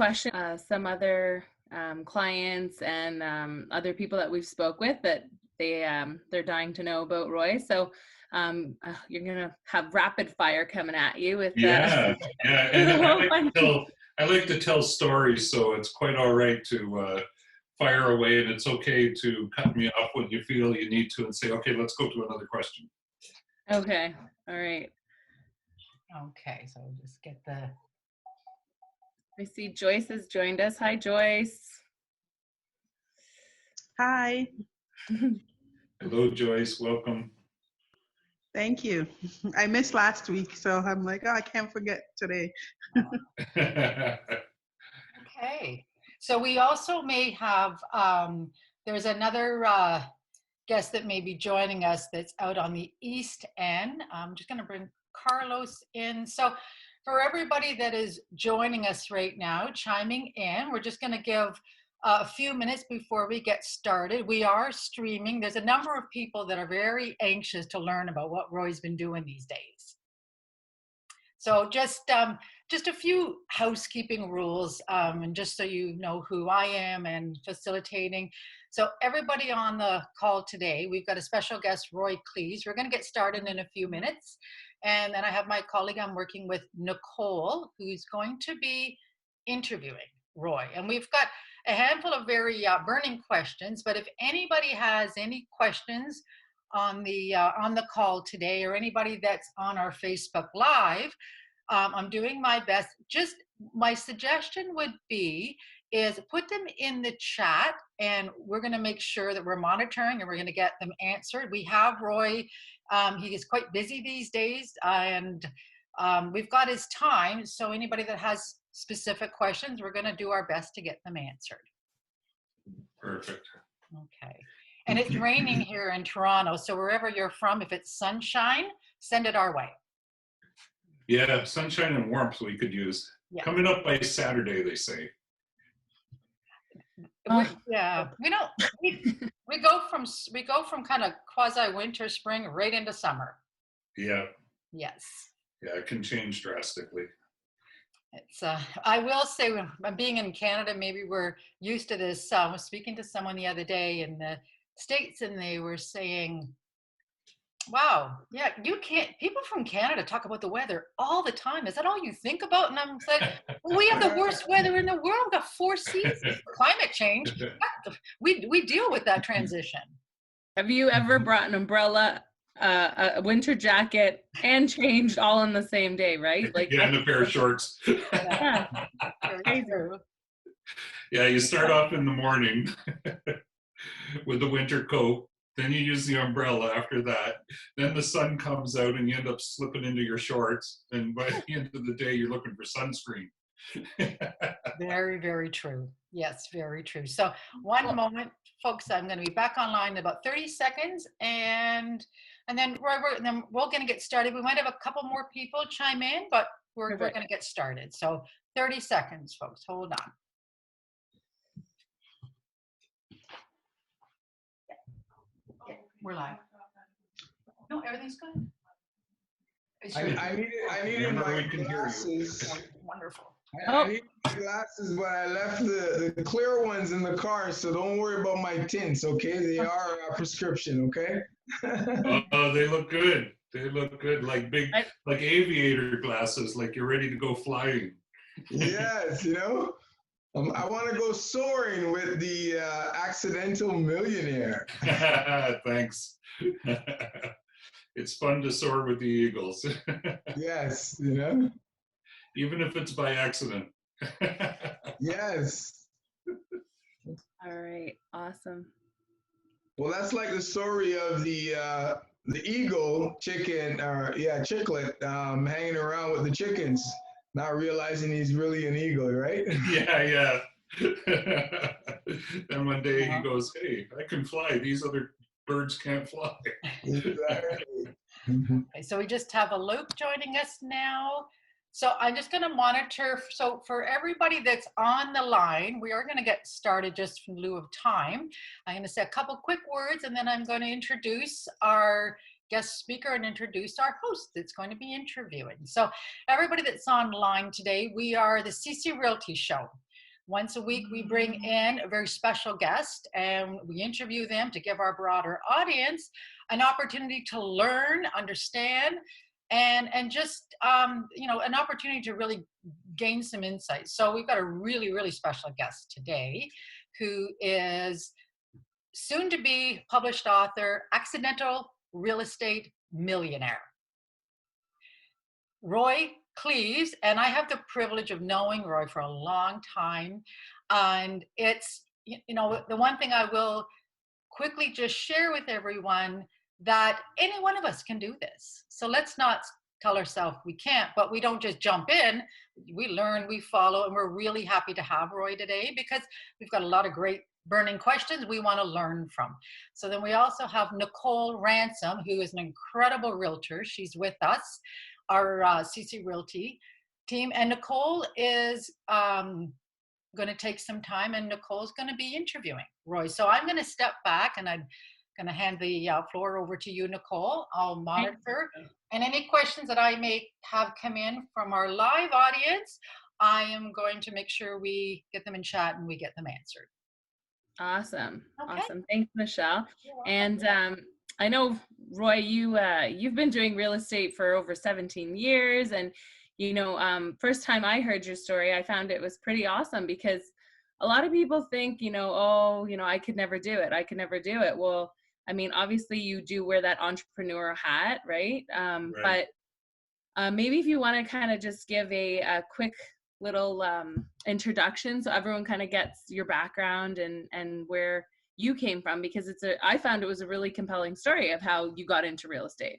question. Some other clients and other people that we've spoke with that they're dying to know about Roy. So you're gonna have rapid fire coming at you with yeah. And with I like to tell stories, so it's quite all right to fire away, and it's okay to cut me off when you feel you need to and say, okay, let's go to another question. Okay. All right. Okay, so we'll just get the... I see Joyce has joined us. Hi, Joyce. Hi. Hello, Joyce. Welcome. Thank you. I missed last week, so I'm like, oh, I can't forget today. Okay, so we also may have, there's another guest that may be joining us that's out on the East End. I'm just going to bring Carlos in. So for everybody that is joining us right now, chiming in, we're just going to give a few minutes before we get started. We are streaming. There's a number of people that are very anxious to learn about what Roy's been doing these days. So just a few housekeeping rules, and just so you know who I am and facilitating. So everybody on the call today, we've got a special guest, Roy Cleeves. We're going to get started in a few minutes. And then I have my colleague I'm working with, Nicole, who's going to be interviewing Roy. And we've got a handful of very burning questions, but if anybody has any questions on the call today, or anybody that's on our Facebook Live, I'm doing my best. Just my suggestion would be is put them in the chat, and we're going to make sure that we're monitoring and we're going to get them answered. We have Roy. He is quite busy these days, and we've got his time. So anybody that has specific questions, we're going to do our best to get them answered. Perfect. Okay. And it's raining here in Toronto. So wherever you're from, if it's sunshine, send it our way. Yeah, sunshine and warmth we could use. Yeah. Coming up by Saturday, they say. Yeah, we go from kind of quasi winter, spring, right into summer. Yeah. Yes. Yeah, it can change drastically. It's I will say, when being in Canada, maybe we're used to this. I was speaking to someone the other day in the States, and they were saying, wow, yeah, you can't, people from Canada talk about the weather all the time. Is that all you think about? And I'm like, well, we have the worst weather in the world. We've got 4 seasons. Climate change, we deal with that transition. Have you ever brought an umbrella, a winter jacket, and changed all in the same day, right? Like, yeah, and a pair of shorts. Yeah. Yeah, you start off in the morning with the winter coat. Then you use the umbrella after that. Then the sun comes out and you end up slipping into your shorts. And by the end of the day, you're looking for sunscreen. Very, very true. Yes, very true. So one moment, folks, I'm going to be back online in about 30 seconds. And then we're going to get started. We might have a couple more people chime in, but we're going to get started. So 30 seconds, folks. Hold on. We're live. No, everything's good. I needed my glasses. Wonderful. I needed my glasses, but I left the clear ones in the car, so don't worry about my tints, okay? They are a prescription, okay? Oh, they look good. They look good, like big, like aviator glasses, like you're ready to go flying. Yes, you know? I want to go soaring with the accidental millionaire. Thanks. It's fun to soar with the eagles. Yes, you know? Even if it's by accident. Yes. All right, awesome. Well, that's like the story of the eagle chicken, chicklet, hanging around with the chickens, not realizing he's really an eagle, right? Yeah. Then one day he goes, hey, I can fly. These other birds can't fly. Exactly. Okay, so we just have a Luke joining us now. So I'm just going to monitor. So for everybody that's on the line, we are going to get started just in lieu of time. I'm going to say a couple quick words, and then I'm going to introduce our guest speaker and introduce our host that's going to be interviewing. So everybody that's online today, we are the CC Realty Show. Once a week, we bring in a very special guest and we interview them to give our broader audience an opportunity to learn, understand, and just, an opportunity to really gain some insight. So we've got a really, really special guest today who is soon to be published author, Accidental Real Estate Millionaire. Roy Cleeves, and I have the privilege of knowing Roy for a long time. And it's, the one thing I will quickly just share with everyone that any one of us can do this. So let's not tell ourselves we can't, but we don't just jump in. We learn, we follow, and we're really happy to have Roy today because we've got a lot of great burning questions we want to learn from. So then we also have Nicole Ransom, who is an incredible realtor. She's with us, our CC Realty team. And Nicole is going to take some time, and Nicole's going to be interviewing Roy. So I'm going to step back and I'm going to hand the floor over to you, Nicole. I'll monitor. And any questions that I may have come in from our live audience, I am going to make sure we get them in chat and we get them answered. Awesome. Okay. Awesome. Thanks, Michelle. And I know, Roy, you've been doing real estate for over 17 years. And, first time I heard your story, I found it was pretty awesome because a lot of people think, I could never do it. I could never do it. Well, I mean, obviously you do wear that entrepreneur hat, right? Right. But maybe if you want to kind of just give a quick little introduction so everyone kind of gets your background and where you came from, because I found it was a really compelling story of how you got into real estate.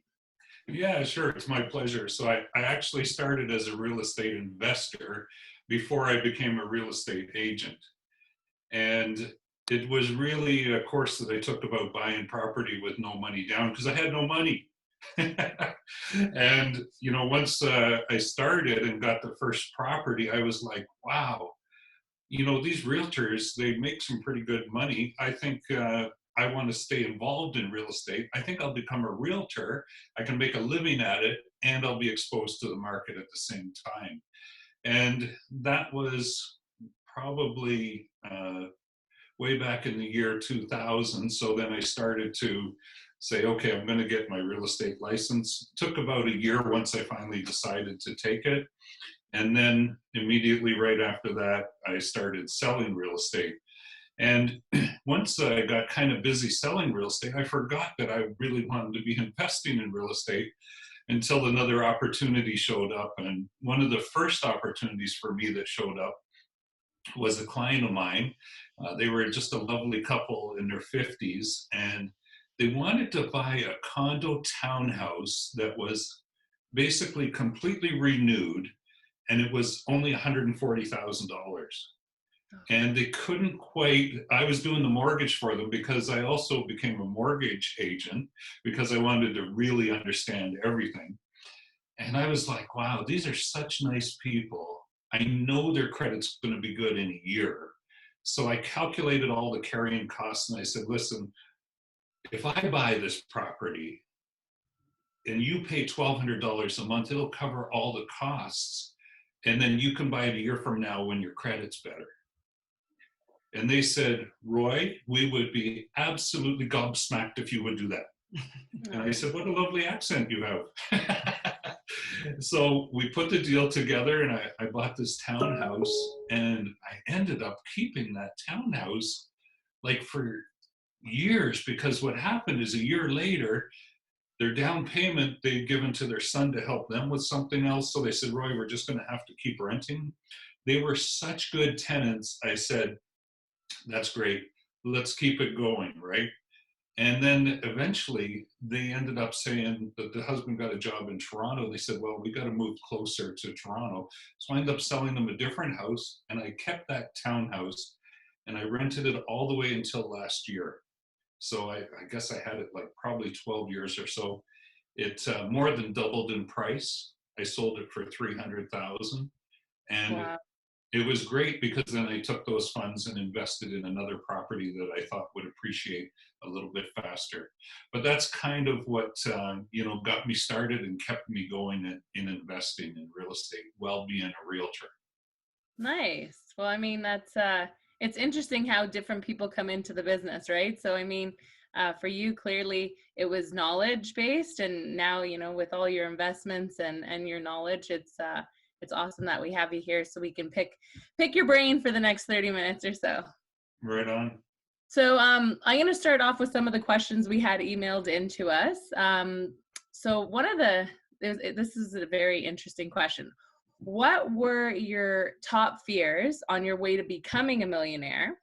Yeah, sure. It's my pleasure. So I actually started as a real estate investor before I became a real estate agent. And it was really a course that I took about buying property with no money down because I had no money. And, once I started and got the first property, I was like, wow, these realtors, they make some pretty good money. I think I want to stay involved in real estate. I think I'll become a realtor. I can make a living at it and I'll be exposed to the market at the same time. And that was probably way back in the year 2000. So then I started to say, okay, I'm going to get my real estate license. It took about a year once I finally decided to take it. And then immediately right after that, I started selling real estate. And once I got kind of busy selling real estate, I forgot that I really wanted to be investing in real estate until another opportunity showed up. And one of the first opportunities for me that showed up was a client of mine. They were just a lovely couple in their 50s, and they wanted to buy a condo townhouse that was basically completely renewed, and it was only $140,000. And they couldn't quite, I was doing the mortgage for them because I also became a mortgage agent because I wanted to really understand everything. And I was like, wow, these are such nice people. I know their credit's going to be good in a year. So I calculated all the carrying costs and I said, listen, if I buy this property and you pay $1,200 a month, it'll cover all the costs. And then you can buy it a year from now when your credit's better. And they said, Roy, we would be absolutely gobsmacked if you would do that. And I said, what a lovely accent you have. So we put the deal together and I bought this townhouse, and I ended up keeping that townhouse like for years, because what happened is a year later, their down payment they'd given to their son to help them with something else. So they said, Roy, we're just going to have to keep renting. They were such good tenants. I said, that's great. Let's keep it going, right? And then eventually they ended up saying that the husband got a job in Toronto. They said, well, we got to move closer to Toronto. So I ended up selling them a different house, and I kept that townhouse and I rented it all the way until last year. So I guess I had it like probably 12 years or so. It more than doubled in price. I sold it for $300,000. And Wow. it was great because then I took those funds and invested in another property that I thought would appreciate a little bit faster. But that's kind of what got me started and kept me going in investing in real estate while being a realtor. Nice. Well, I mean, that's it's interesting how different people come into the business, right? So, I mean, for you, clearly it was knowledge based, and now, you know, with all your investments and your knowledge, it's awesome that we have you here so we can pick your brain for the next 30 minutes or so. Right on. So, I'm going to start off with some of the questions we had emailed into us. So one of this is a very interesting question. What were your top fears on your way to becoming a millionaire?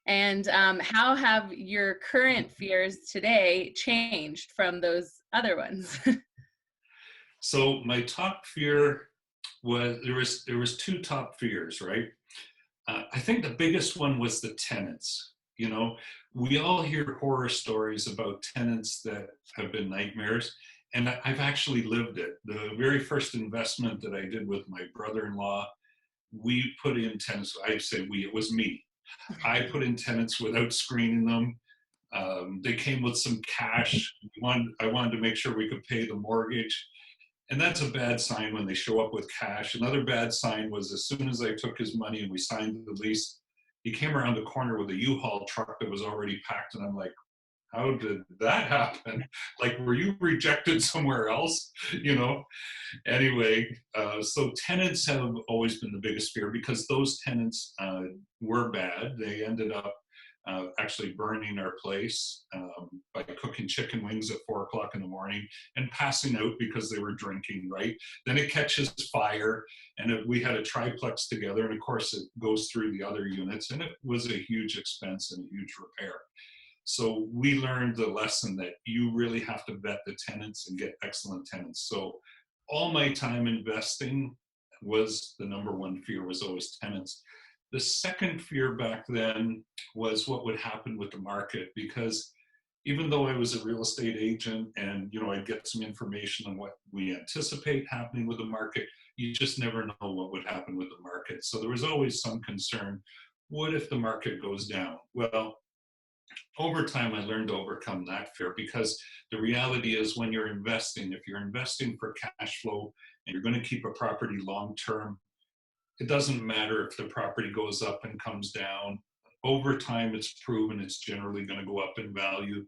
And how have your current fears today changed from those other ones? So my top fear was there was two top fears, right? I think the biggest one was the tenants. You know, we all hear horror stories about tenants that have been nightmares, and I've actually lived it. The very first investment that I did with my brother-in-law, we put in tenants. I say we, it was me. I put in tenants without screening them. They came with some cash. I wanted to make sure we could pay the mortgage. And that's a bad sign when they show up with cash. Another bad sign was as soon as I took his money and we signed the lease, he came around the corner with a U-Haul truck that was already packed. And I'm like, how did that happen? Like, were you rejected somewhere else? You know? Anyway, so tenants have always been the biggest fear because those tenants were bad. They ended up actually burning our place by cooking chicken wings at 4 o'clock in the morning and passing out because they were drinking, right? Then it catches fire, and we had a triplex together, and of course it goes through the other units, and it was a huge expense and a huge repair. So we learned the lesson that you really have to vet the tenants and get excellent tenants. So all my time investing was the number one fear was always tenants. The second fear back then was what would happen with the market, because even though I was a real estate agent and, you know, I'd get some information on what we anticipate happening with the market, you just never know what would happen with the market. So there was always some concern. What if the market goes down? Well, over time, I learned to overcome that fear, because the reality is when you're investing, if you're investing for cash flow and you're going to keep a property long term, it doesn't matter if the property goes up and comes down. Over time, it's proven it's generally going to go up in value.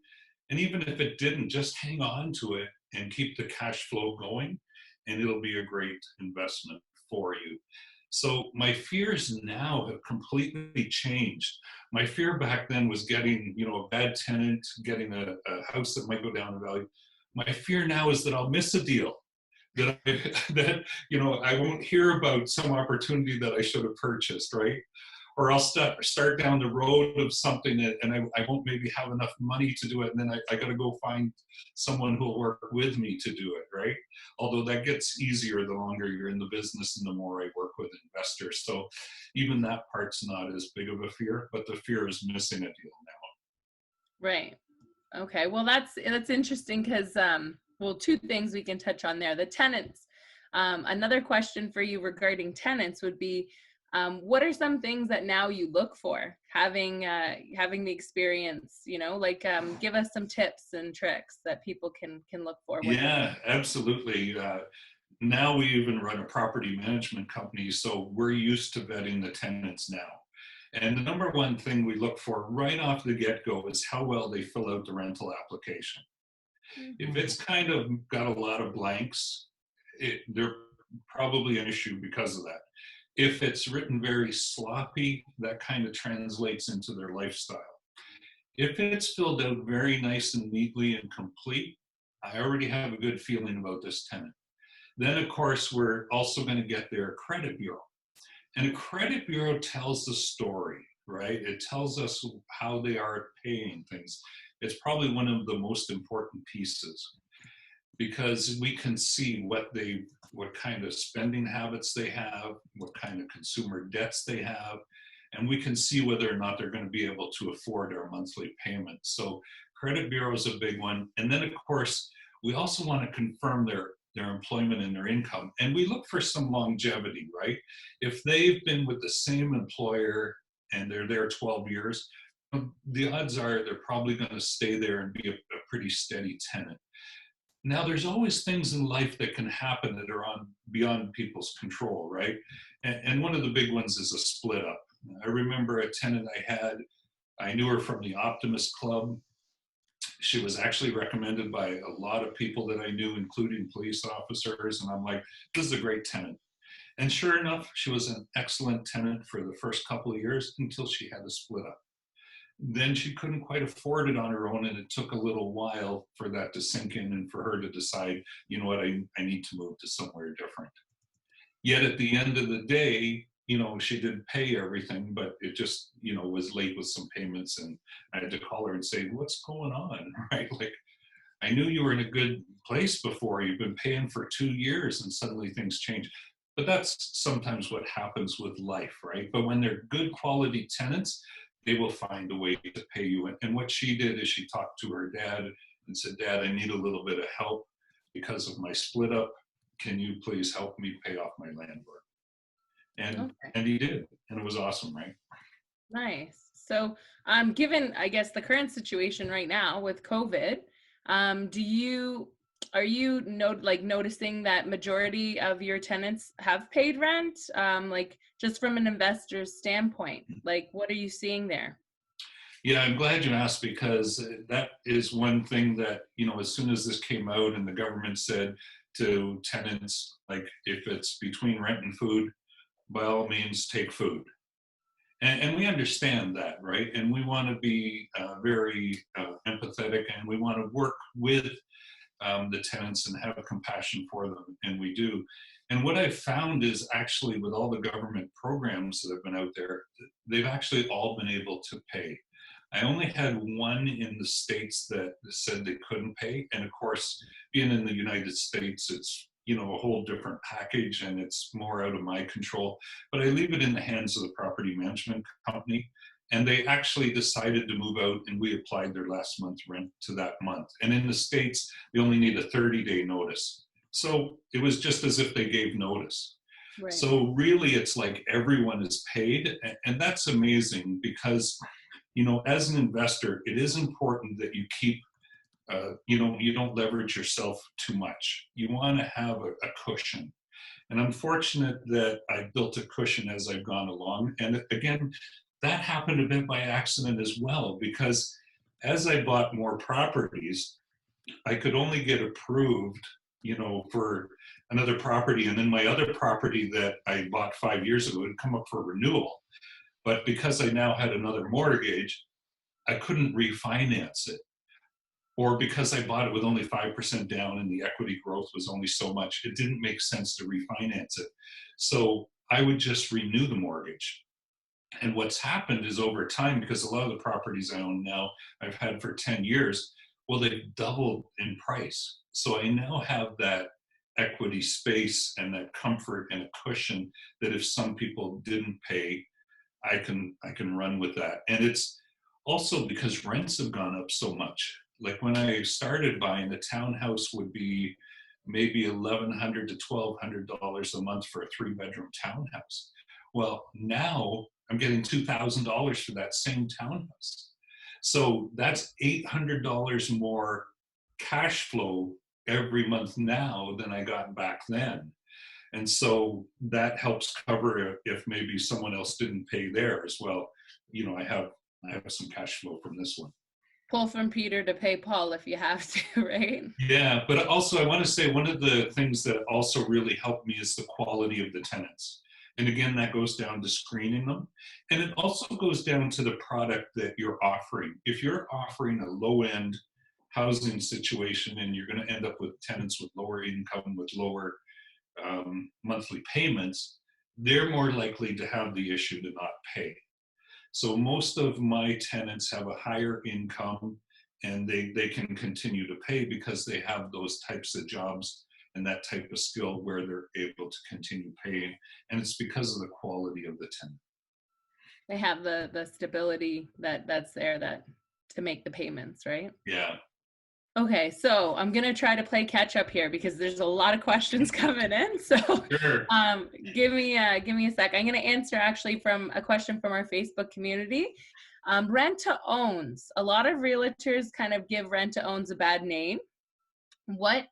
And even if it didn't, just hang on to it and keep the cash flow going, and it'll be a great investment for you. So my fears now have completely changed. My fear back then was getting, you know, a bad tenant, getting a house that might go down in value. My fear now is that I'll miss a deal, that you know, I won't hear about some opportunity that I should have purchased, right? Or I'll start down the road of something and I won't maybe have enough money to do it, and then I got to go find someone who will work with me to do it, right? Although that gets easier the longer you're in the business and the more I work with investors. So even that part's not as big of a fear, but the fear is missing a deal now. Right. Okay. Well, that's interesting because well, two things we can touch on there. The tenants. Another question for you regarding tenants would be, what are some things that now you look for, having the experience? You know, like give us some tips and tricks that people can look for. Yeah, absolutely. Now we even run a property management company, so we're used to vetting the tenants now. And the number one thing we look for right off the get-go is how well they fill out the rental application. If it's kind of got a lot of blanks, they're probably an issue because of that. If it's written very sloppy, that kind of translates into their lifestyle. If it's filled out very nice and neatly and complete, I already have a good feeling about this tenant. Then, of course, we're also going to get their credit bureau. And a credit bureau tells the story, right? It tells us how they are paying things. It's probably one of the most important pieces, because we can see what kind of spending habits they have, what kind of consumer debts they have, and we can see whether or not they're going to be able to afford our monthly payments. So credit bureau is a big one. And then, of course, we also want to confirm their employment and their income. And we look for some longevity, right? If they've been with the same employer and they're there 12 years, the odds are they're probably going to stay there and be a pretty steady tenant. Now, there's always things in life that can happen that are beyond people's control, right? And one of the big ones is a split up. I remember a tenant I had, I knew her from the Optimist Club. She was actually recommended by a lot of people that I knew, including police officers. And I'm like, this is a great tenant. And sure enough, she was an excellent tenant for the first couple of years until she had a split up. Then she couldn't quite afford it on her own, and it took a little while for that to sink in and for her to decide, you know what, I need to move to somewhere different. Yet at the end of the day, you know, she did pay everything, but it just, you know, was late with some payments, and I had to call her and say, what's going on, right? Like, I knew you were in a good place before. You've been paying for 2 years and suddenly things change. But that's sometimes what happens with life, right? But when they're good quality tenants, they will find a way to pay you. And what she did is she talked to her dad and said, Dad, I need a little bit of help because of my split up. Can you please help me pay off my landlord? And he did, and it was awesome, right? Nice. So, given, I guess, the current situation right now with COVID, are you noticing that majority of your tenants have paid rent? Like, just from an investor's standpoint, like, what are you seeing there? Yeah, I'm glad you asked, because that is one thing that, you know, as soon as this came out and the government said to tenants, like, if it's between rent and food, by all means, take food. And we understand that, right? And we want to be very empathetic, and we want to work with the tenants and have compassion for them, and we do. And what I've found is, actually, with all the government programs that have been out there, they've actually all been able to pay. I only had one in the States that said they couldn't pay. And of course, being in the United States, it's, you know, a whole different package, and it's more out of my control. But I leave it in the hands of the property management company. And they actually decided to move out, and we applied their last month's rent to that month. And in the States, they only need a 30-day notice. So it was just as if they gave notice. Right. So really, it's like everyone is paid. And that's amazing, because, you know, as an investor, it is important that you keep, you know, you don't leverage yourself too much. You want to have a cushion. And I'm fortunate that I built a cushion as I've gone along. And again, that happened a bit by accident as well, because as I bought more properties, I could only get approved, you know, for another property. And then my other property that I bought 5 years ago had come up for renewal. But because I now had another mortgage, I couldn't refinance it. Or because I bought it with only 5% down and the equity growth was only so much, it didn't make sense to refinance it. So I would just renew the mortgage. And what's happened is, over time, because a lot of the properties I own now, I've had for 10 years, well, they've doubled in price. So I now have that equity space and that comfort and a cushion that if some people didn't pay, I can run with that. And it's also because rents have gone up so much. Like, when I started buying, the townhouse would be maybe $1,100 to $1,200 a month for a 3-bedroom townhouse. Well, now I'm getting $2,000 for that same townhouse. So that's $800 more cash flow every month now than I got back then. And so that helps cover if maybe someone else didn't pay there as well. You know, I have some cash flow from this one. Pull from Peter to pay Paul if you have to, right? Yeah, but also I want to say, one of the things that also really helped me is the quality of the tenants. And again, that goes down to screening them. And it also goes down to the product that you're offering. If you're offering a low-end housing situation and you're going to end up with tenants with lower income, with lower monthly payments, they're more likely to have the issue to not pay. So most of my tenants have a higher income, and they can continue to pay because they have those types of jobs and that type of skill where they're able to continue paying. And it's because of the quality of the tenant. They have the stability that's there to make the payments, right? Yeah. Okay, so I'm gonna try to play catch up here because there's a lot of questions coming in. So Sure. give me a sec. I'm gonna answer actually from a question from our Facebook community. Rent to owns. A lot of realtors kind of give rent to owns a bad name. what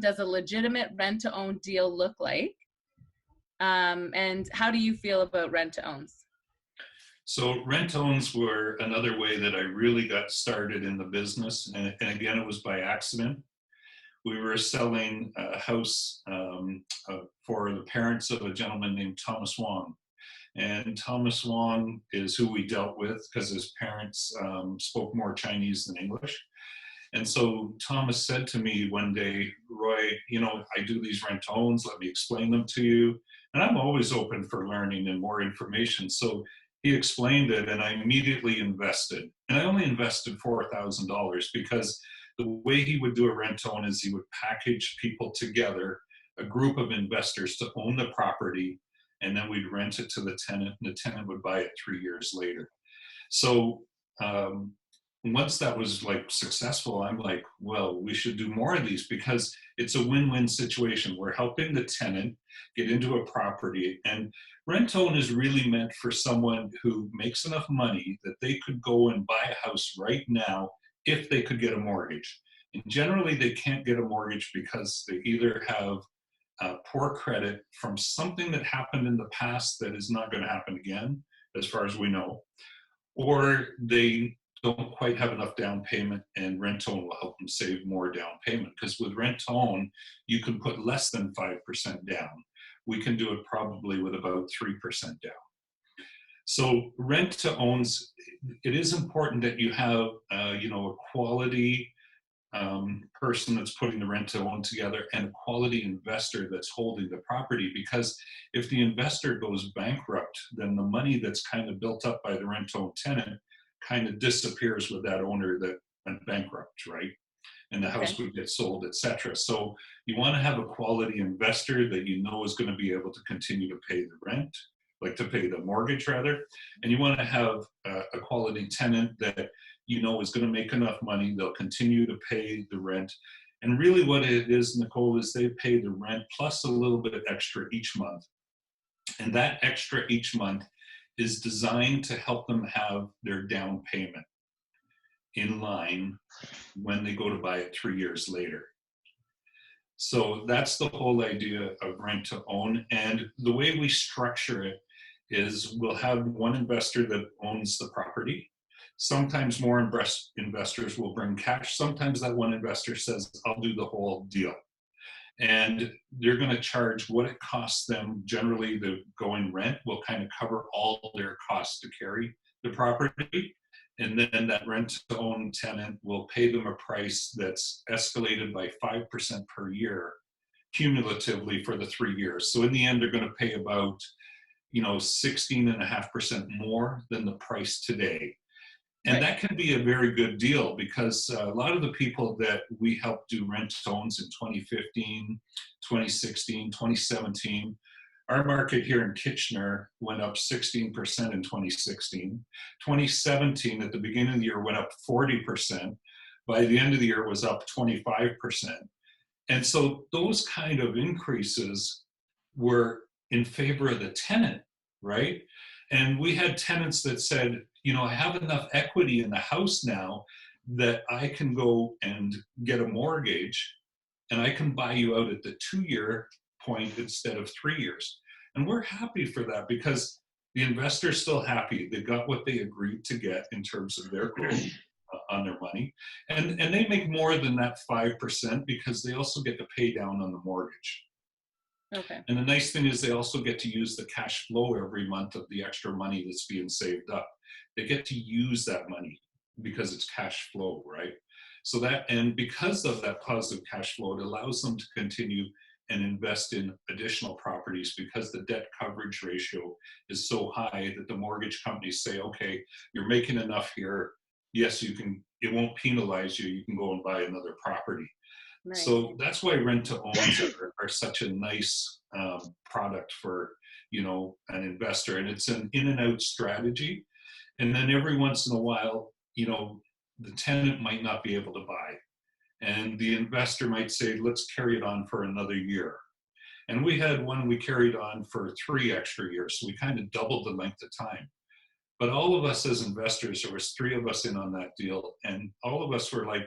does a legitimate rent-to-own deal look like? And how do you feel about rent-to-owns? So rent-owns were another way that I really got started in the business. And again, it was by accident. We were selling a house for the parents of a gentleman named Thomas Wong. And Thomas Wong is who we dealt with because his parents spoke more Chinese than English. And so Thomas said to me one day, Roy, you know, I do these rent-to-owns, let me explain them to you. And I'm always open for learning and more information. So he explained it and I immediately invested. And I only invested $4,000 because the way he would do a rent-to-own is he would package people together, a group of investors to own the property, and then we'd rent it to the tenant and the tenant would buy it 3 years later. So once that was like successful, I'm like, well, we should do more of these because it's a win-win situation. We're helping the tenant get into a property, and rent-to-own is really meant for someone who makes enough money that they could go and buy a house right now if they could get a mortgage. And generally they can't get a mortgage because they either have poor credit from something that happened in the past that is not going to happen again, as far as we know, or they don't quite have enough down payment, and rent-to-own will help them save more down payment. Because with rent-to-own, you can put less than 5% down. We can do it probably with about 3% down. So rent-to-owns, it is important that you have, you know, a quality person that's putting the rent-to-own together and a quality investor that's holding the property. Because if the investor goes bankrupt, then the money that's kind of built up by the rent-to-own tenant kind of disappears with that owner that went bankrupt, right? And the house would get sold, etc. So you want to have a quality investor that you know is going to be able to continue to pay the rent, like to pay the mortgage rather. And you want to have a quality tenant that you know is going to make enough money, they'll continue to pay the rent. And really what it is, Nicole, is they pay the rent plus a little bit extra each month. And that extra each month is designed to help them have their down payment in line when they go to buy it 3 years later. So that's the whole idea of rent-to-own. And the way we structure it is we'll have one investor that owns the property. Sometimes more investors will bring cash. Sometimes that one investor says, I'll do the whole deal. And they're going to charge what it costs them. Generally, the going rent will kind of cover all their costs to carry the property. And then that rent-to-own tenant will pay them a price that's escalated by 5% per year cumulatively for the 3 years. So in the end, they're going to pay about, you know, 16.5% more than the price today. And that can be a very good deal because a lot of the people that we helped do rent-to-owns in 2015, 2016, 2017, our market here in Kitchener went up 16% in 2016. 2017, at the beginning of the year, went up 40%. By the end of the year, it was up 25%. And so those kind of increases were in favor of the tenant, right? And we had tenants that said, you know, I have enough equity in the house now that I can go and get a mortgage and I can buy you out at the 2-year point instead of 3 years. And we're happy for that because the investor's still happy. They got what they agreed to get in terms of their growth on their money. And they make more than that 5% because they also get to pay down on the mortgage. Okay. And the nice thing is they also get to use the cash flow every month of the extra money that's being saved up. They get to use that money because it's cash flow, right? So that, and because of that positive cash flow, it allows them to continue and invest in additional properties because the debt coverage ratio is so high that the mortgage companies say, okay, you're making enough here. Yes, you can, it won't penalize you. You can go and buy another property. Nice. So that's why rent-to-owns are such a nice product for, you know, an investor. And it's an in and out strategy. And then every once in a while, you know, the tenant might not be able to buy. And the investor might say, let's carry it on for another year. And we had one we carried on for 3 extra years. So we kind of doubled the length of time. But all of us as investors, there was 3 of us in on that deal. And all of us were like,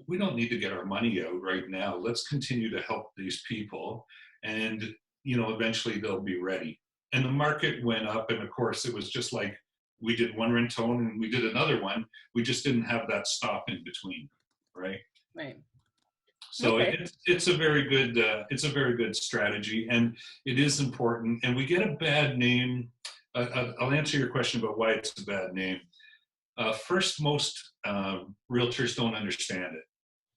we don't need to get our money out right now. Let's continue to help these people, and eventually they'll be ready. And the market went up, and of course it was just like we did one rent-to-own and we did another one. We just didn't have that stop in between, right? Right. So Okay. it's a very good strategy, and it is important. And we get a bad name. I'll answer your question about why it's a bad name. First, most realtors don't understand it,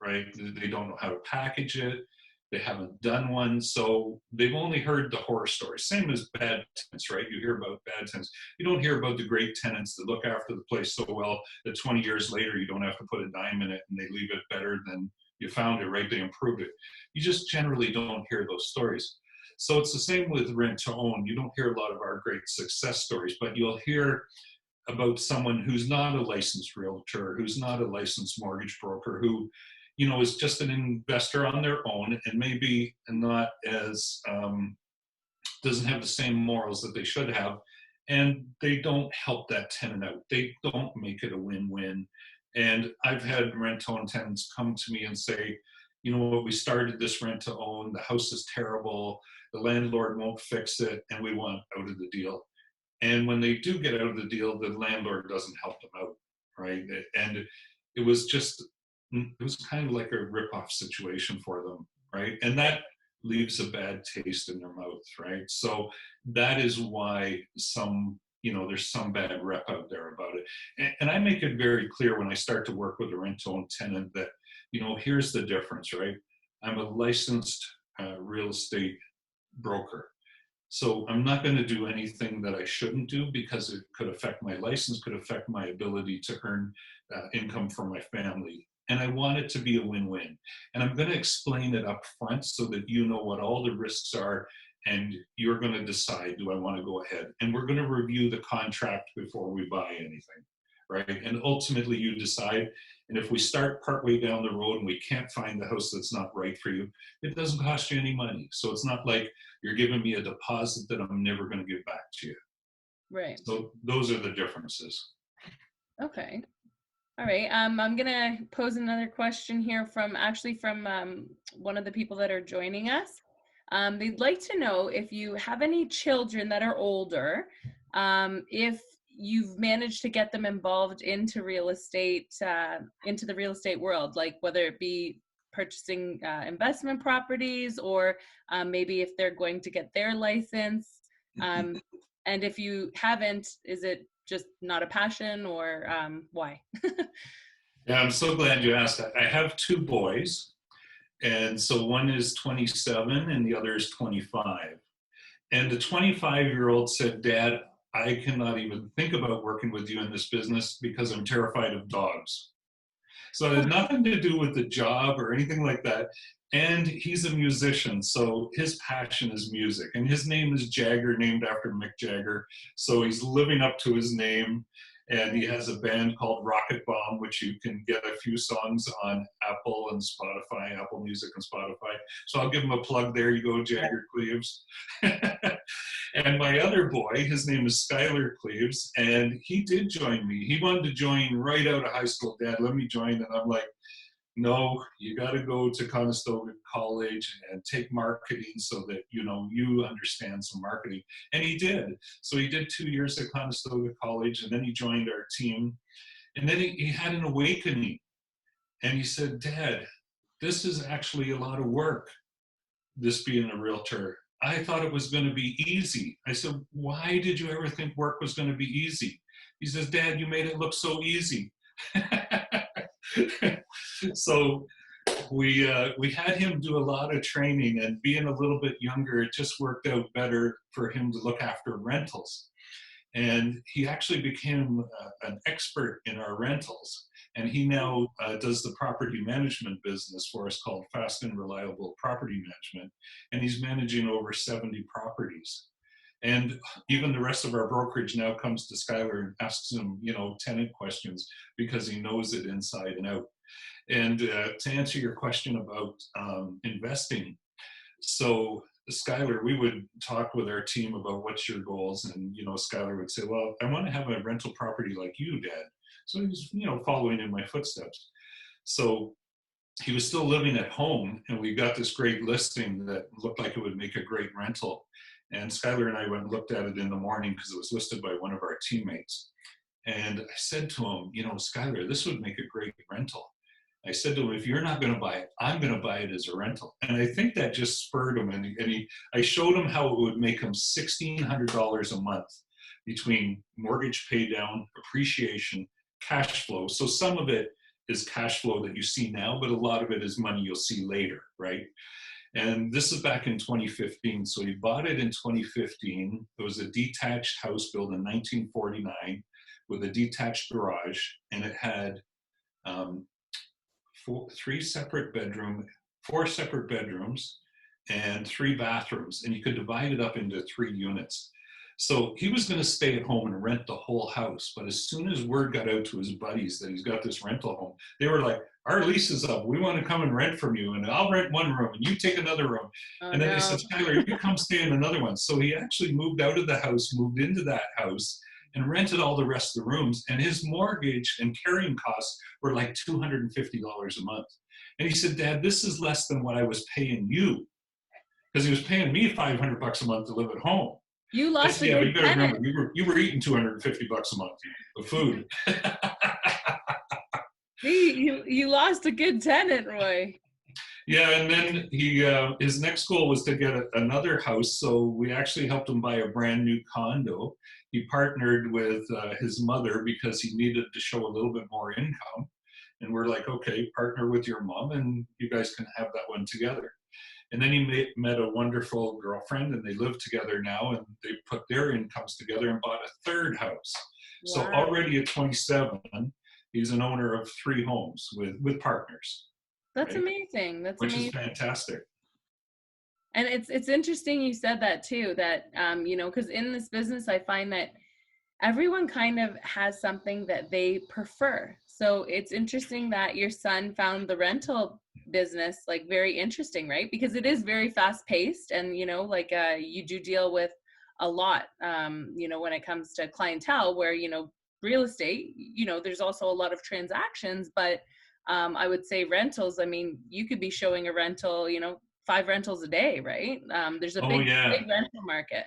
right? They don't know how to package it. They haven't done one, so they've only heard the horror stories. Same as bad tenants, right? You hear about bad tenants. You don't hear about the great tenants that look after the place so well that 20 years later you don't have to put a dime in it and they leave it better than you found it, right? They improved it. You just generally don't hear those stories. So it's the same with rent to own. You don't hear a lot of our great success stories, but you'll hear about someone who's not a licensed realtor, who's not a licensed mortgage broker, who is just an investor on their own and maybe not as doesn't have the same morals that they should have, and they don't help that tenant out. They don't make it a win-win. And I've had rent-to-own tenants come to me and say, you know what, we started this rent-to-own, the house is terrible, the landlord won't fix it, and we want out of the deal. And when they do get out of the deal, the landlord doesn't help them out, right? And it was kind of like a rip-off situation for them, right? And that leaves a bad taste in their mouth, right? So that is why there's some bad rep out there about it. And I make it very clear when I start to work with a rent-to-own tenant that, here's the difference, right? I'm a licensed real estate broker. So I'm not going to do anything that I shouldn't do because it could affect my license, could affect my ability to earn income for my family. And I want it to be a win-win. And I'm going to explain it up front so that you know what all the risks are, and you're going to decide, do I want to go ahead? And we're going to review the contract before we buy anything, right? And ultimately you decide. And if we start partway down the road and we can't find the house that's not right for you, it doesn't cost you any money. So it's not like you're giving me a deposit that I'm never going to give back to you. Right. So those are the differences. Okay. All right. I'm gonna pose another question here from one of the people that are joining us. They'd like to know if you have any children that are older, if you've managed to get them involved into real estate, into the real estate world, like whether it be purchasing investment properties or maybe if they're going to get their license. And if you haven't, is it just not a passion, or why? Yeah, I'm so glad you asked that. I have two boys, and so one is 27 and the other is 25. And the 25-year-old said, Dad, I cannot even think about working with you in this business because I'm terrified of dogs. So it had nothing to do with the job or anything like that. And he's a musician, so his passion is music. And his name is Jagger, named after Mick Jagger. So he's living up to his name. And he has a band called Rocket Bomb, which you can get a few songs on Apple and Spotify, Apple Music and Spotify. So I'll give him a plug there. You go, Jagger Cleeves. And my other boy, his name is Skylar Cleeves, and he did join me. He wanted to join right out of high school. Dad, let me join. And I'm like, no, you got to go to Conestoga College and take marketing so that you understand some marketing. And he did. So he did 2 years at Conestoga College, and then he joined our team. And then he had an awakening. And he said, Dad, this is actually a lot of work, this being a realtor. I thought it was going to be easy. I said, why did you ever think work was going to be easy? He says, Dad, you made it look so easy. So we had him do a lot of training, and being a little bit younger, it just worked out better for him to look after rentals. And he actually became an expert in our rentals. And he now does the property management business for us called Fast and Reliable Property Management. And he's managing over 70 properties. And even the rest of our brokerage now comes to Skylar and asks him, tenant questions because he knows it inside and out. And to answer your question about investing, so Skylar, we would talk with our team about what's your goals, and Skylar would say, well, I want to have a rental property like you, Dad. So he's following in my footsteps. So he was still living at home, and we got this great listing that looked like it would make a great rental. And Skylar and I went and looked at it in the morning because it was listed by one of our teammates. And I said to him, you know, Skylar, this would make a great rental. I said to him, if you're not going to buy it, I'm going to buy it as a rental. And I think that just spurred him. I showed him how it would make him $1,600 a month between mortgage pay down, appreciation, cash flow. So some of it is cash flow that you see now, but a lot of it is money you'll see later, right? And this is back in 2015. So he bought it in 2015. It was a detached house built in 1949 with a detached garage, and it had four separate bedrooms and 3 bathrooms, and you could divide it up into 3 units. So he was going to stay at home and rent the whole house. But as soon as word got out to his buddies that he's got this rental home, they were like, our lease is up. We want to come and rent from you. And I'll rent 1 room and you take another room. Oh, and then no. they said, Skylar, you come stay in another one. So he actually moved out of the house, moved into that house, and rented all the rest of the rooms. And his mortgage and carrying costs were like $250 a month. And he said, Dad, this is less than what I was paying you. Because he was paying me $500 a month to live at home. You lost a Yeah, but good you gotta tenant. remember, you were eating $250 a month of food. See, you lost a good tenant, Roy. Yeah, and then his next goal was to get another house. So we actually helped him buy a brand new condo. He partnered with his mother because he needed to show a little bit more income. And we're like, okay, partner with your mom and you guys can have that one together. And then he met a wonderful girlfriend, and they live together now, and they put their incomes together and bought a 3rd house. Wow. So already at 27, he's an owner of 3 homes with partners. That's right? amazing. That's Which amazing. is fantastic. And it's interesting you said that too, that, you know, because in this business, I find that everyone kind of has something that they prefer. So it's interesting that your son found the rental business like very interesting, right? Because it is very fast paced, and you know, like you do deal with a lot, you know, when it comes to clientele, where, you know, real estate, you know, there's also a lot of transactions, but I would say rentals, I mean, you could be showing a rental, you know, 5 rentals a day, right? There's a big rental market.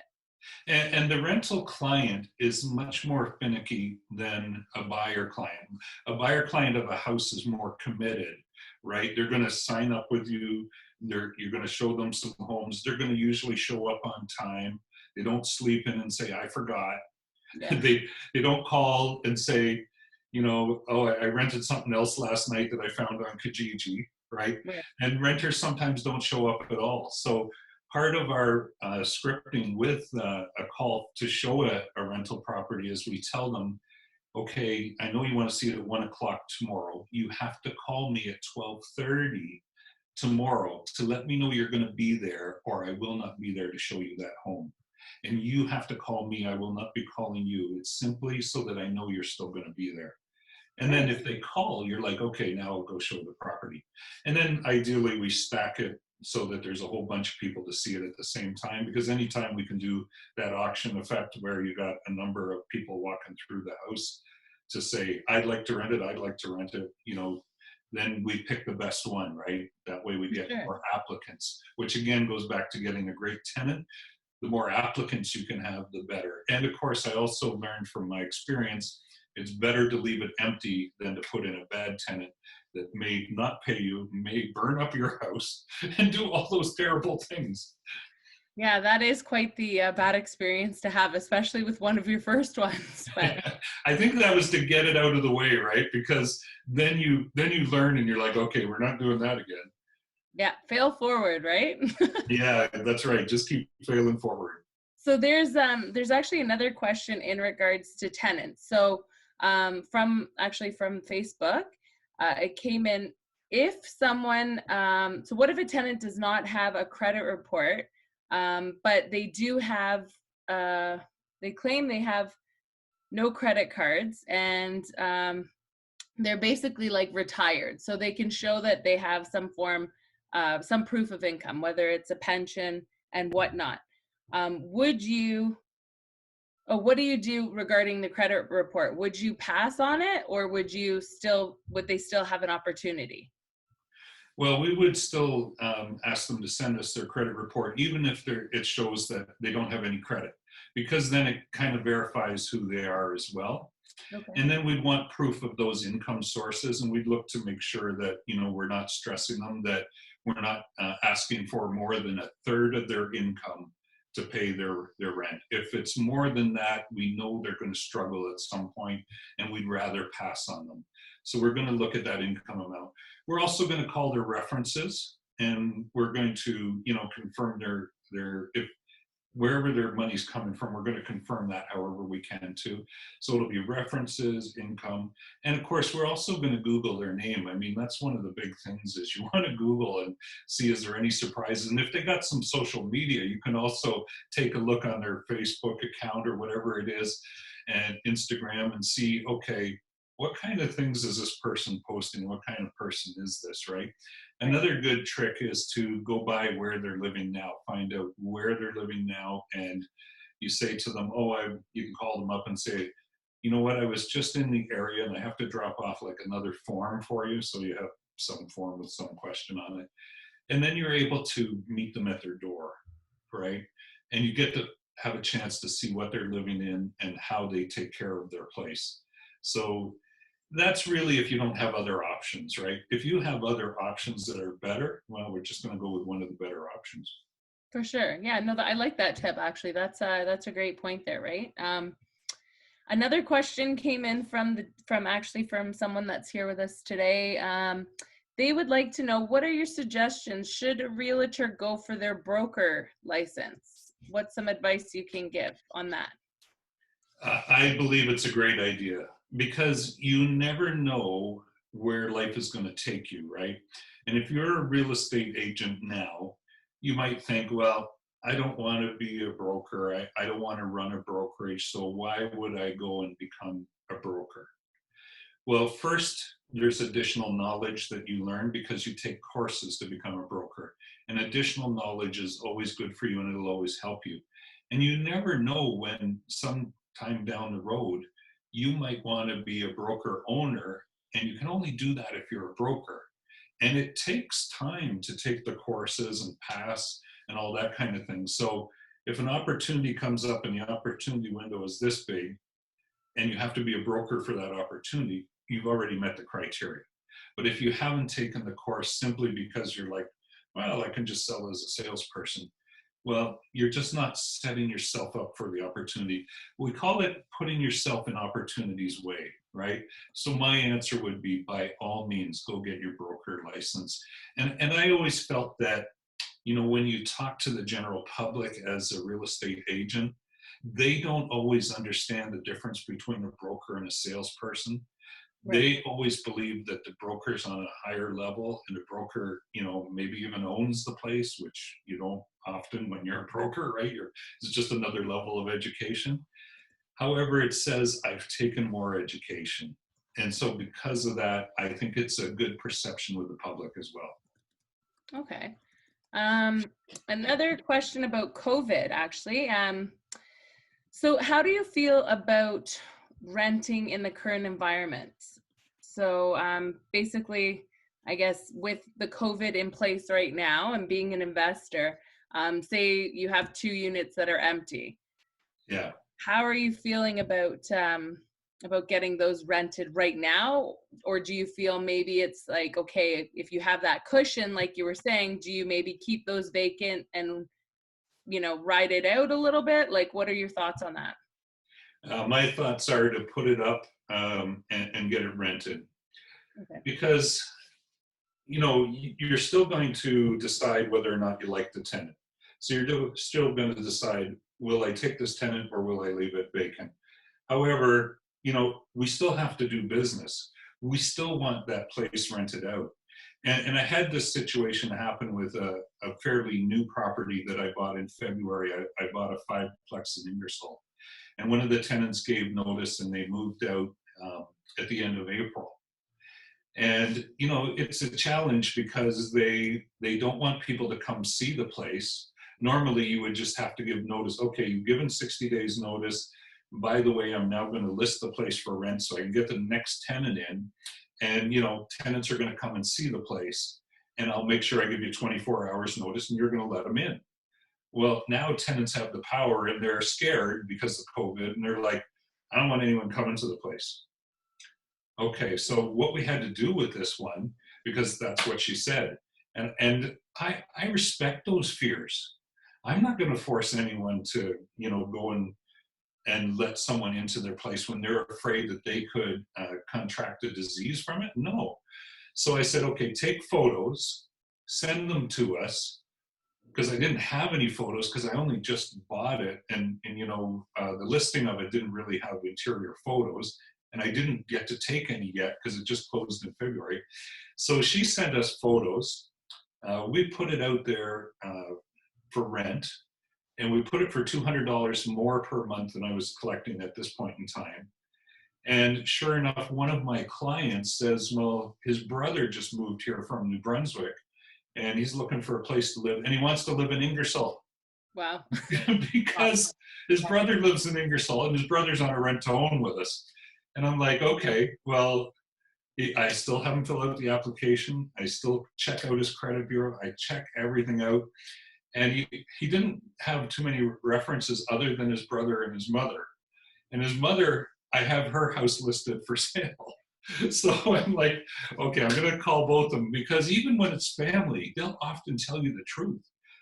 And the rental client is much more finicky than a buyer client. A buyer client of a house is more committed, right? They're going to sign up with you. You're going to show them some homes. They're going to usually show up on time. They don't sleep in and say, I forgot. Yeah. They don't call and say, you know, oh, I rented something else last night that I found on Kijiji, right? Yeah. And renters sometimes don't show up at all. So part of our scripting with a call to show a rental property is we tell them, okay, I know you want to see it at 1 o'clock tomorrow. You have to call me at 12:30 tomorrow to let me know you're going to be there, or I will not be there to show you that home. And you have to call me. I will not be calling you. It's simply so that I know you're still going to be there. And then if they call, you're like, okay, now I'll go show the property. And then ideally we stack it so that there's a whole bunch of people to see it at the same time, because anytime we can do that auction effect where you got a number of people walking through the house to say, I'd like to rent it, you know, then we pick the best one, right? That way we get more applicants, which again goes back to getting a great tenant. The more applicants you can have, the better. And of course, I also learned from my experience, it's better to leave it empty than to put in a bad tenant that may not pay you, may burn up your house, and do all those terrible things. Yeah, that is quite the bad experience to have, especially with one of your first ones. But I think that was to get it out of the way, right? Because then you learn and you're like, okay, we're not doing that again. Yeah, fail forward, right? Yeah, that's right. Just keep failing forward. So there's actually another question in regards to tenants. So from Facebook, it came in, if someone, so what if a tenant does not have a credit report, but they do have, they claim they have no credit cards, and they're basically like retired. So they can show that they have some form, some proof of income, whether it's a pension and whatnot. What do you do regarding the credit report? Would you pass on it, or would they still have an opportunity? Well, we would still ask them to send us their credit report, even if it shows that they don't have any credit, because then it kind of verifies who they are as well. Okay. And then we'd want proof of those income sources, and we'd look to make sure that, you know, we're not stressing them, that we're not asking for more than a third of their income to pay their rent. If it's more than that, we know they're going to struggle at some point, and we'd rather pass on them. So we're going to look at that income amount. We're also going to call their references, and we're going to, you know, confirm their if wherever their money's coming from, we're going to confirm that however we can too. So it'll be references, income, and of course we're also going to Google their name. I mean, that's one of the big things is you want to Google and see is there any surprises. And if they got some social media, you can also take a look on their Facebook account or whatever it is, and Instagram, and see, okay, what kind of things is this person posting? What kind of person is this, right? Another good trick is to go by where they're living now, find out where they're living now, and you say to them, oh, you can call them up and say, you know what, I was just in the area and I have to drop off like another form for you. So you have some form with some question on it. And then you're able to meet them at their door, right? And you get to have a chance to see what they're living in and how they take care of their place. So that's really if you don't have other options, right? If you have other options that are better, well, we're just going to go with one of the better options. For sure. Yeah, no, I like that tip actually. That's a great point there, right? Another question came in from someone that's here with us today. They would like to know, what are your suggestions? Should a realtor go for their broker license? What's some advice you can give on that? I believe it's a great idea, because you never know where life is going to take you, right? And if you're a real estate agent now, you might think, well, I don't want to be a broker. I don't want to run a brokerage. So why would I go and become a broker? Well, first, there's additional knowledge that you learn because you take courses to become a broker. And additional knowledge is always good for you, and it'll always help you. And you never know when sometime down the road, you might want to be a broker owner, and you can only do that if you're a broker. And it takes time to take the courses and pass and all that kind of thing. So if an opportunity comes up and the opportunity window is this big, and you have to be a broker for that opportunity, you've already met the criteria. But if you haven't taken the course simply because you're like, well, I can just sell as a salesperson, well, you're just not setting yourself up for the opportunity. We call it putting yourself in opportunity's way, right? So my answer would be, by all means, go get your broker license. And I always felt that, you know, when you talk to the general public as a real estate agent, they don't always understand the difference between a broker and a salesperson. Right. They always believe that the broker's on a higher level, and the broker, you know, maybe even owns the place, which you don't often when you're a broker, right? It's just another level of education. However, it says I've taken more education. And so because of that, I think it's a good perception with the public as well. Okay. Another question about COVID, actually. So how do you feel about renting in the current environment? So basically, I guess with the COVID in place right now and being an investor, say you have 2 units that are empty. Yeah. How are you feeling about getting those rented right now? Or do you feel maybe it's like, okay, if you have that cushion, like you were saying, do you maybe keep those vacant and, you know, ride it out a little bit? Like, what are your thoughts on that? My thoughts are to put it up and get it rented. Okay. Because, you know, you're still going to decide whether or not you like the tenant. So you're still going to decide, will I take this tenant or will I leave it vacant? However, you know, we still have to do business. We still want that place rented out. And I had this situation happen with a fairly new property that I bought in February. I bought a 5-plex in Ingersoll. And one of the tenants gave notice and they moved out at the end of April. And, you know, it's a challenge because they don't want people to come see the place. Normally, you would just have to give notice. Okay, you've given 60 days notice. By the way, I'm now going to list the place for rent so I can get the next tenant in. And, you know, tenants are going to come and see the place. and I'll make sure I give you 24 hours notice and you're going to let them in. Well, now tenants have the power and they're scared because of COVID, and they're like, I don't want anyone coming to the place. Okay, so what we had to do with this one, because that's what she said, and I respect those fears. I'm not going to force anyone to, go and let someone into their place when they're afraid that they could contract a disease from it. No. So I said, okay, take photos, send them to us, because I didn't have any photos because I only just bought it, and the listing of it didn't really have interior photos, and I didn't get to take any yet because it just closed in February. So she sent us photos. We put it out there for rent, and we put it for $200 more per month than I was collecting at this point in time. And sure enough, one of my clients says, well, his brother just moved here from New Brunswick, and he's looking for a place to live, and he wants to live in Ingersoll. Wow. Because his brother lives in Ingersoll, and his brother's on a rent to own with us. And I'm like, okay, well, I still haven't filled out the application. I still check out his credit bureau. I check everything out. And he didn't have too many references other than his brother and his mother. And his mother, I have her house listed for sale. So I'm like, okay, I'm going to call both of them, because even when it's family, they'll often tell you the truth.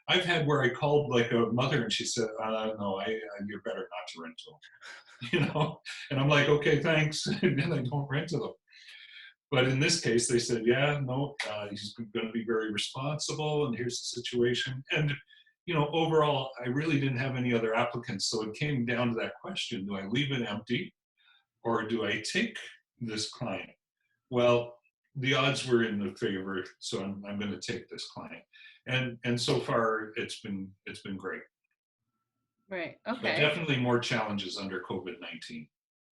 I've had where I called like a mother and she said, no, you're better not to rent to them, and I'm like, okay, thanks. And then I don't rent to them. But in this case, they said, yeah, no, he's going to be very responsible, and here's the situation. And, overall, I really didn't have any other applicants. So it came down to that question, do I leave it empty or do I take this client? Well, the odds were in the favor, so I'm going to take this client. And so far, it's been great. Right. But Okay. definitely more challenges under COVID-19.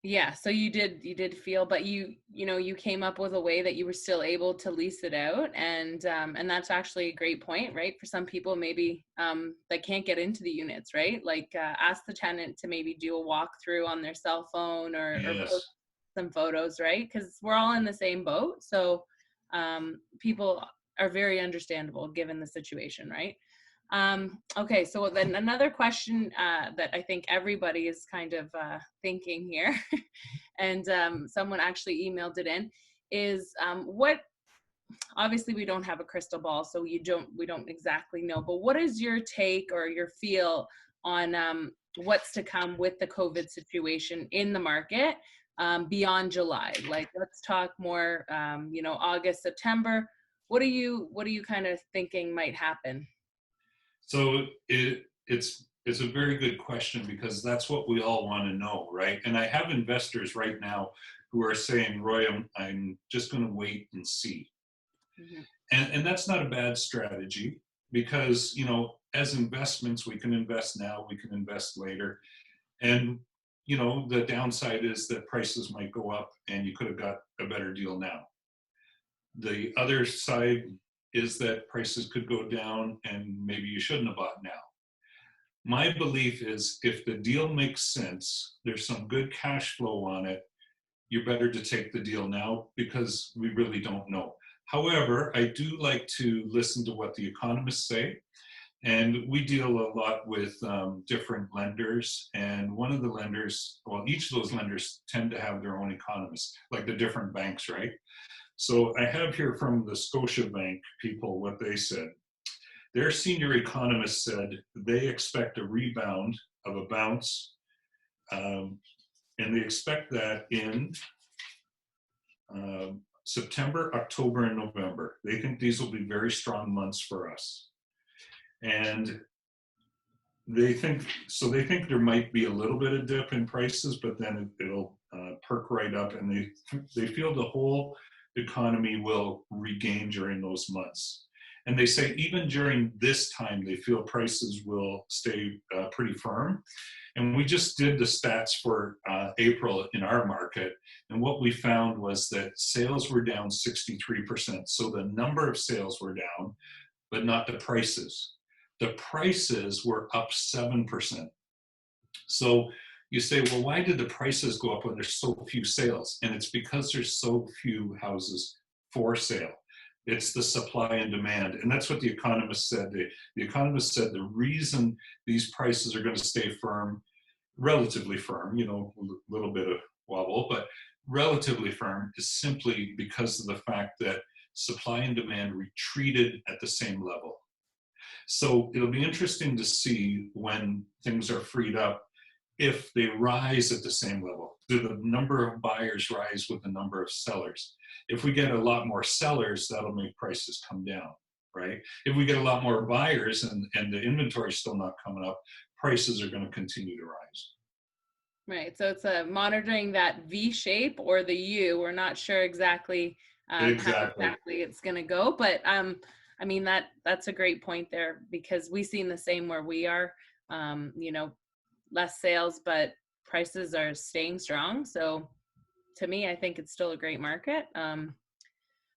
Yeah. So you did feel, but you came up with a way that you were still able to lease it out. And that's actually a great point, right? For some people, maybe that can't get into the units, right? Like ask the tenant to maybe do a walkthrough on their cell phone or Yes. post some photos, right? Because we're all in the same boat. So people are very understandable given the situation, right? Okay, so then another question that I think everybody is kind of thinking here, and someone actually emailed it in, is what, obviously we don't have a crystal ball, so we don't exactly know, but what is your take or your feel on what's to come with the COVID situation in the market beyond July? Like, let's talk more, August, September. What are you kind of thinking might happen? So it's a very good question, because that's what we all want to know, right? And I have investors right now who are saying, Roy, I'm just going to wait and see. Mm-hmm. And that's not a bad strategy, because, as investments, we can invest now, we can invest later. And, the downside is that prices might go up and you could have got a better deal now. The other side is that prices could go down and maybe you shouldn't have bought now. My belief is if the deal makes sense, there's some good cash flow on it, you're better to take the deal now, because we really don't know. However, I do like to listen to what the economists say. And we deal a lot with different lenders. And one of the lenders, well, each of those lenders tend to have their own economists, like the different banks, right? So I have here from the Scotiabank people what they said. Their senior economist said they expect a rebound of a bounce, and they expect that in September, October, and November. They think these will be very strong months for us. And they think there might be a little bit of dip in prices, but then it'll perk right up, and they feel the whole economy will regain during those months. And they say even during this time, they feel prices will stay pretty firm. And we just did the stats for April in our market. And what we found was that sales were down 63%. So the number of sales were down, but not the prices. The prices were up 7%. So you say, well, why did the prices go up when there's so few sales? And it's because there's so few houses for sale. It's the supply and demand. And that's what the economist said. The economist said the reason these prices are going to stay firm, relatively firm, you know, a little bit of wobble, but relatively firm, is simply because of the fact that supply and demand retreated at the same level. So it'll be interesting to see when things are freed up if they rise at the same level. Do the number of buyers rise with the number of sellers? If we get a lot more sellers, that'll make prices come down, right? If we get a lot more buyers and the inventory is still not coming up, prices are going to continue to rise. Right. So it's monitoring that V shape or the U. We're not sure exactly how exactly it's going to go, but I mean that's a great point there, because we've seen the same where we are. You know, less sales, but prices are staying strong. So to me, I think it's still a great market.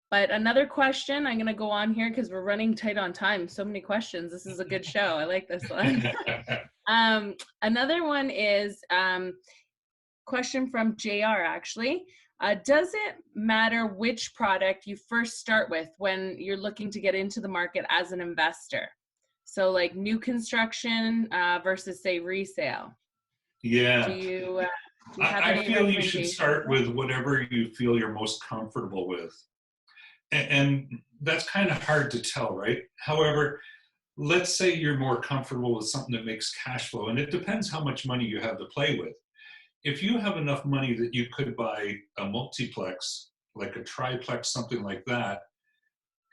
But another question, I'm going to go on here because we're running tight on time. So many questions. This is a good show. I like this one. Another one is question from JR actually. Does it matter which product you first start with when you're looking to get into the market as an investor? So like new construction versus say resale. Yeah. Do you have I any feel you should start with recommendations? whatever you feel you're most comfortable with. And that's kind of hard to tell, right? However, let's say you're more comfortable with something that makes cash flow, and it depends how much money you have to play with. If you have enough money that you could buy a multiplex, like a triplex, something like that,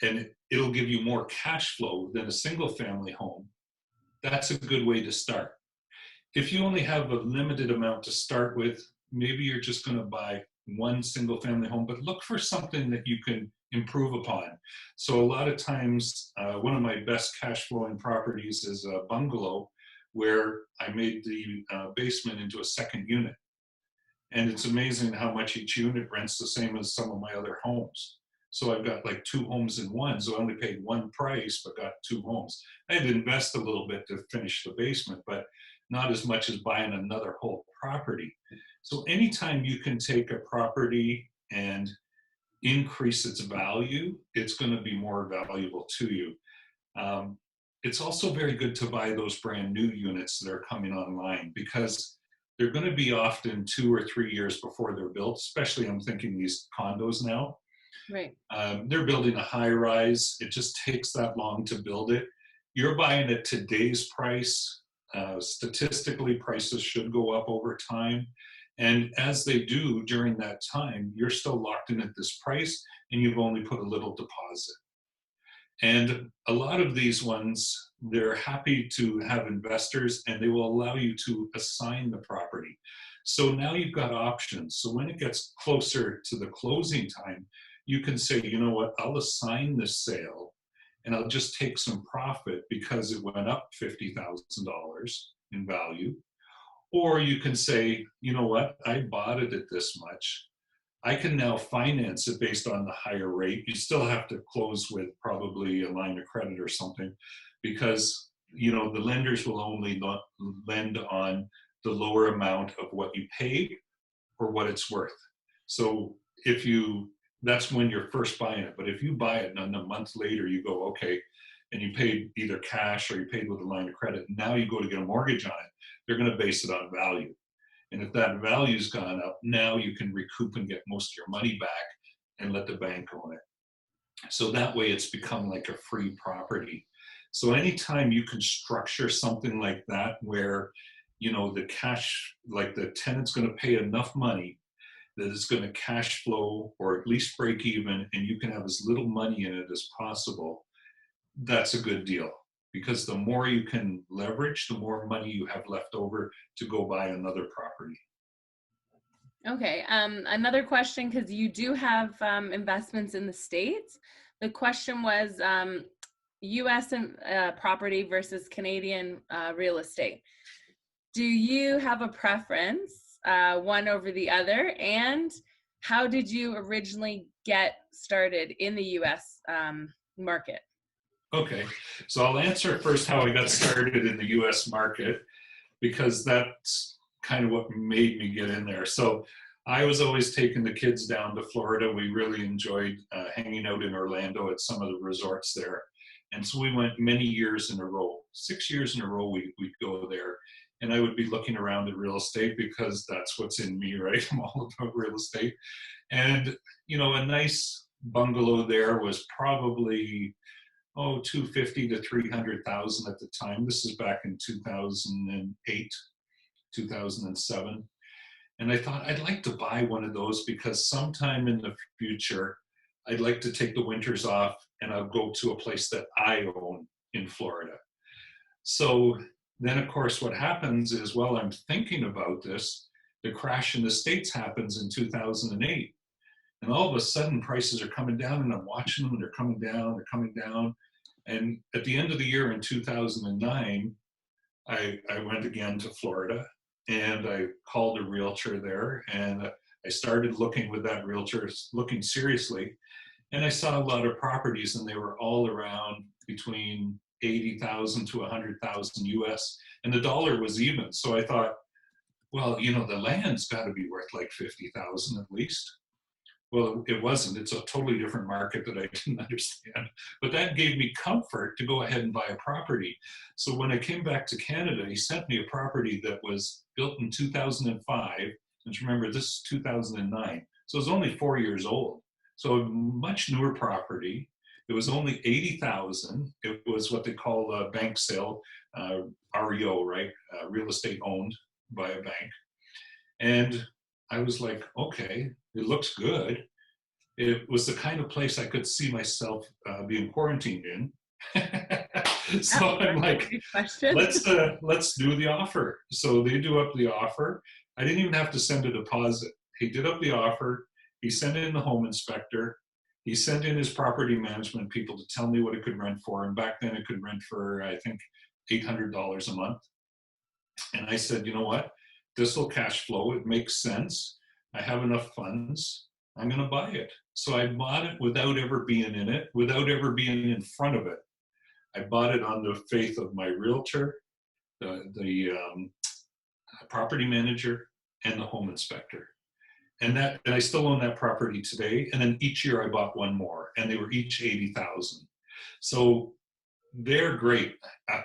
and it'll give you more cash flow than a single family home, that's a good way to start. If you only have a limited amount to start with, maybe you're just going to buy one single family home, but look for something that you can improve upon. So a lot of times, one of my best cash flowing properties is a bungalow where I made the basement into a second unit. And it's amazing how much each unit rents, the same as some of my other homes. So I've got like 2 homes in one. So I only paid one price, but got 2 homes. I had to invest a little bit to finish the basement, but not as much as buying another whole property. So anytime you can take a property and increase its value, it's going to be more valuable to you. It's also very good to buy those brand new units that are coming online, because they're going to be often 2 or 3 years before they're built, especially I'm thinking these condos now. Right. They're building a high rise. It just takes that long to build it. You're buying at today's price. Statistically, prices should go up over time. And as they do during that time, you're still locked in at this price and you've only put a little deposit. And a lot of these ones, they're happy to have investors and they will allow you to assign the property. So now you've got options. So when it gets closer to the closing time, you can say, you know what, I'll assign this sale and I'll just take some profit because it went up $50,000 in value. Or you can say, you know what, I bought it at this much. I can now finance it based on the higher rate. You still have to close with probably a line of credit or something, because you know the lenders will only lend on the lower amount of what you paid or what it's worth. So if you, that's when you're first buying it. But if you buy it and a month later you go, okay, and you paid either cash or you paid with a line of credit, now you go to get a mortgage on it, they're going to base it on value. And if that value's gone up, now you can recoup and get most of your money back and let the bank own it. So that way it's become like a free property. So anytime you can structure something like that where, you know, the cash, like the tenant's going to pay enough money that it's going to cash flow or at least break even, and you can have as little money in it as possible, that's a good deal. Because the more you can leverage, the more money you have left over to go buy another property. Okay. Another question, because you do have investments in the States. The question was U.S. property versus Canadian real estate. Do you have a preference, one over the other? And how did you originally get started in the U.S. Market? Okay, so I'll answer first how I got started in the US market, because that's kind of what made me get in there. So I was always taking the kids down to Florida. We really enjoyed hanging out in Orlando at some of the resorts there. And so we went many years in a row, 6 years in a row, we'd go there. And I would be looking around at real estate because that's what's in me, right? I'm all about real estate. And, a nice bungalow there was probably, 250 to 300,000 at the time. This is back in 2008, 2007. And I thought I'd like to buy one of those because sometime in the future, I'd like to take the winters off and I'll go to a place that I own in Florida. So then, of course, what happens is, while I'm thinking about this, the crash in the States happens in 2008. And all of a sudden, prices are coming down, and I'm watching them, and they're coming down, they're coming down. And at the end of the year in 2009, I went again to Florida, and I called a realtor there, and I started looking with that realtor, looking seriously. And I saw a lot of properties, and they were all around between 80,000 to 100,000 US, and the dollar was even. So I thought, well, the land's got to be worth like 50,000 at least. Well, it wasn't. It's a totally different market that I didn't understand. But that gave me comfort to go ahead and buy a property. So when I came back to Canada, he sent me a property that was built in 2005. And remember, this is 2009. So it was only 4 years old. So a much newer property. It was only 80,000. It was what they call a bank sale, REO, right? Real estate owned by a bank. And I was like, okay, it looks good. It was the kind of place I could see myself being quarantined in. So I'm like, let's do the offer. So they do up the offer. I didn't even have to send a deposit. He did up the offer. He sent in the home inspector. He sent in his property management people to tell me what it could rent for. And back then it could rent for, I think, $800 a month. And I said, you know what? This will cash flow. It makes sense. I have enough funds. I'm going to buy it. So I bought it without ever being in it, without ever being in front of it. I bought it on the faith of my realtor, the property manager, and the home inspector. And I still own that property today. And then each year I bought one more, and they were each 80,000. So they're great.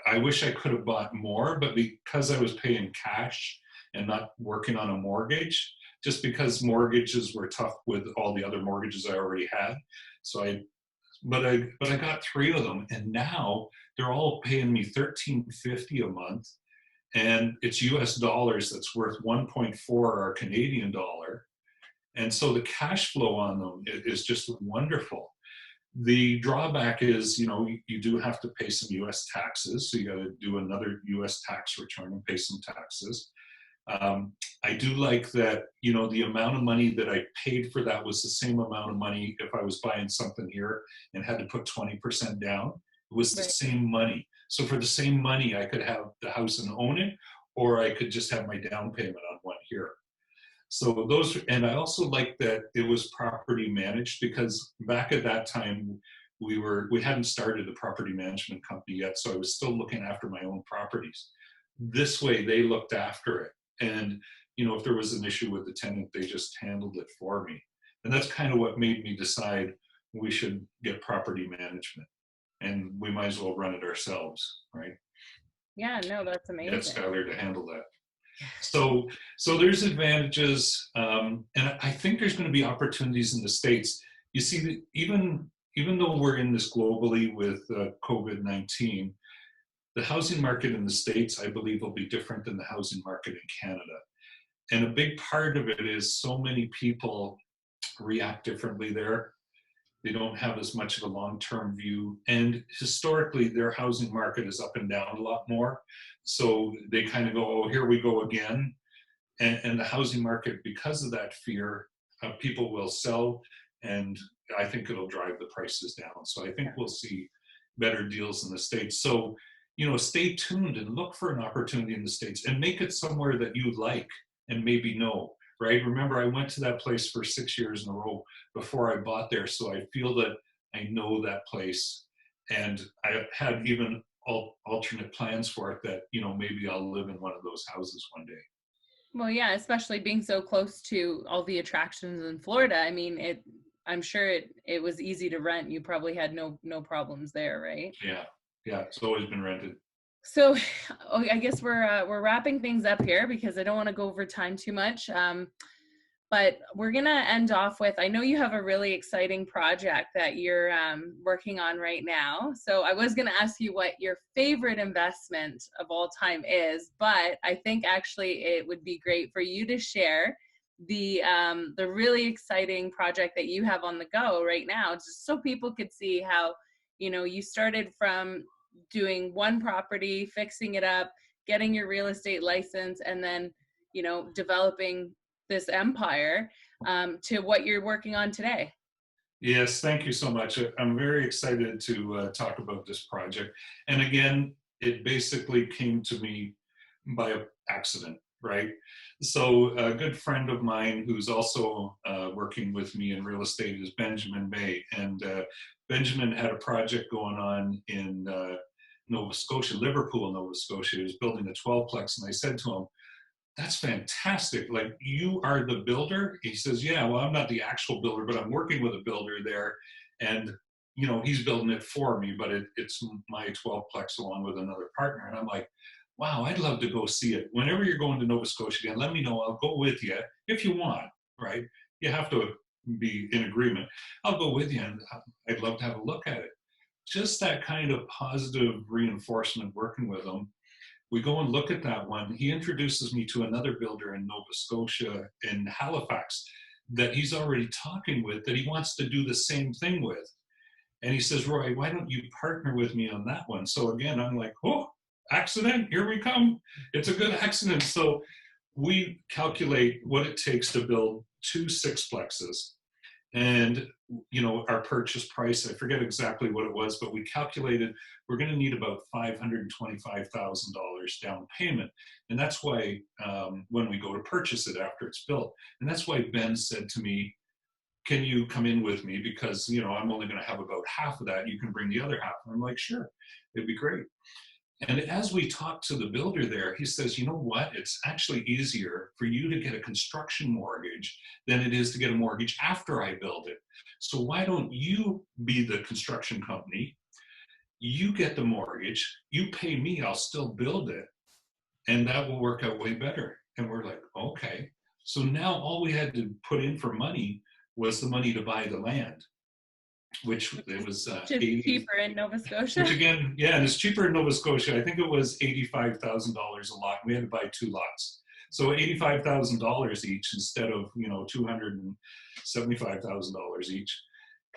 I wish I could have bought more, but because I was paying cash and not working on a mortgage, just because mortgages were tough with all the other mortgages I already had. So I got 3 of them, and now they're all paying me $13.50 a month, and it's US dollars that's worth 1.4 our Canadian dollar. And so the cash flow on them is just wonderful. The drawback is, you do have to pay some US taxes. So you got to do another US tax return and pay some taxes. I do like that, the amount of money that I paid for that was the same amount of money if I was buying something here and had to put 20% down. It was the same money. So for the same money, I could have the house and own it, or I could just have my down payment on one here. So and I also like that it was property managed, because back at that time, we hadn't started a property management company yet. So I was still looking after my own properties. This way they looked after it. And, if there was an issue with the tenant, they just handled it for me. And that's kind of what made me decide we should get property management, and we might as well run it ourselves, right? Yeah, no, that's amazing. Get Skylar to handle that. So there's advantages, and I think there's going to be opportunities in the States. You see, that even though we're in this globally with COVID-19, the housing market in the States, I believe, will be different than the housing market in Canada. And a big part of it is so many people react differently there. They don't have as much of a long-term view. And historically, their housing market is up and down a lot more. So they kind of go, oh, here we go again. And the housing market, because of that fear, people will sell, and I think it'll drive the prices down. So I think we'll see better deals in the States. So, stay tuned and look for an opportunity in the States, and make it somewhere that you like and maybe know, right? Remember, I went to that place for 6 years in a row before I bought there. So I feel that I know that place, and I had even alternate plans for it, that, maybe I'll live in one of those houses one day. Well, yeah, especially being so close to all the attractions in Florida. I mean, I'm sure it was easy to rent. You probably had no problems there, right? Yeah, yeah, it's always been rented. So, I guess we're wrapping things up here because I don't want to go over time too much. But we're gonna end off with, I know you have a really exciting project that you're working on right now. So I was gonna ask you what your favorite investment of all time is, but I think actually it would be great for you to share the really exciting project that you have on the go right now, just so people could see how, you started from doing one property, fixing it up, getting your real estate license, and then, developing this empire to what you're working on today. Yes, thank you so much. I'm very excited to talk about this project. And again, it basically came to me by accident, right? So a good friend of mine who's also working with me in real estate is Benjamin May. And Benjamin had a project going on in Nova Scotia, Liverpool, Nova Scotia. He was building a 12-plex. And I said to him, that's fantastic. Like, you are the builder? He says, yeah, well, I'm not the actual builder, but I'm working with a builder there. And, he's building it for me, but it's my 12-plex along with another partner. And I'm like, wow, I'd love to go see it. Whenever you're going to Nova Scotia again, let me know. I'll go with you if you want, right? You have to be in agreement. I'll go with you, and I'd love to have a look at it. Just that kind of positive reinforcement working with them. We go and look at that one. He introduces me to another builder in Nova Scotia, in Halifax, that he's already talking with, that he wants to do the same thing with. And he says, Roy, why don't you partner with me on that one? So again, I'm like, oh, accident, here we come. It's a good accident. So we calculate what it takes to build 2 sixplexes. And, our purchase price, I forget exactly what it was, but we calculated we're going to need about $525,000 down payment. And that's why when we go to purchase it after it's built, and that's why Ben said to me, can you come in with me? Because, I'm only going to have about half of that. You can bring the other half. And I'm like, sure, it'd be great. And as we talked to the builder there, he says, you know what? It's actually easier for you to get a construction mortgage than it is to get a mortgage after I build it. So why don't you be the construction company? You get the mortgage, you pay me, I'll still build it. And that will work out way better. And we're like, okay. So now all we had to put in for money was the money to buy the land, which it was cheaper in Nova Scotia. Which again, yeah, and it's cheaper in Nova Scotia. I think it was $85,000 a lot. We had to buy 2 lots, so $85,000 each instead of $275,000 each,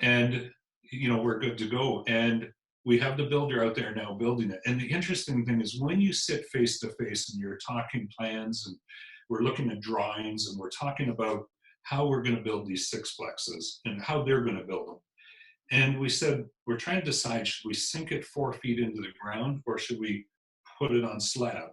and we're good to go. And we have the builder out there now building it. And the interesting thing is when you sit face to face and you're talking plans and we're looking at drawings and we're talking about how we're going to build these sixplexes and how they're going to build them. And we said, we're trying to decide, should we sink it 4 feet into the ground or should we put it on slab?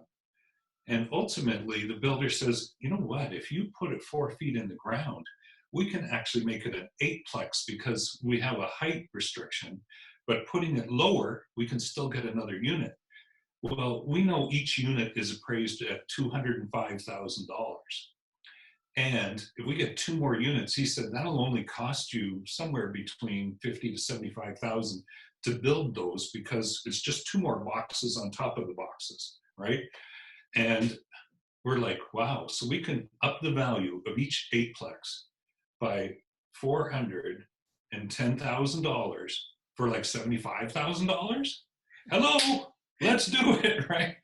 And ultimately, the builder says, you know what, if you put it 4 feet in the ground, we can actually make it an 8-plex because we have a height restriction, but putting it lower, we can still get another unit. Well, we know each unit is appraised at $205,000. And if we get 2 more units, he said that'll only cost you somewhere between $50,000 to $75,000 to build those because it's just 2 more boxes on top of the boxes, right? And we're like, wow, so we can up the value of each 8-plex by $410,000 for like $75,000. Hello, let's do it, right?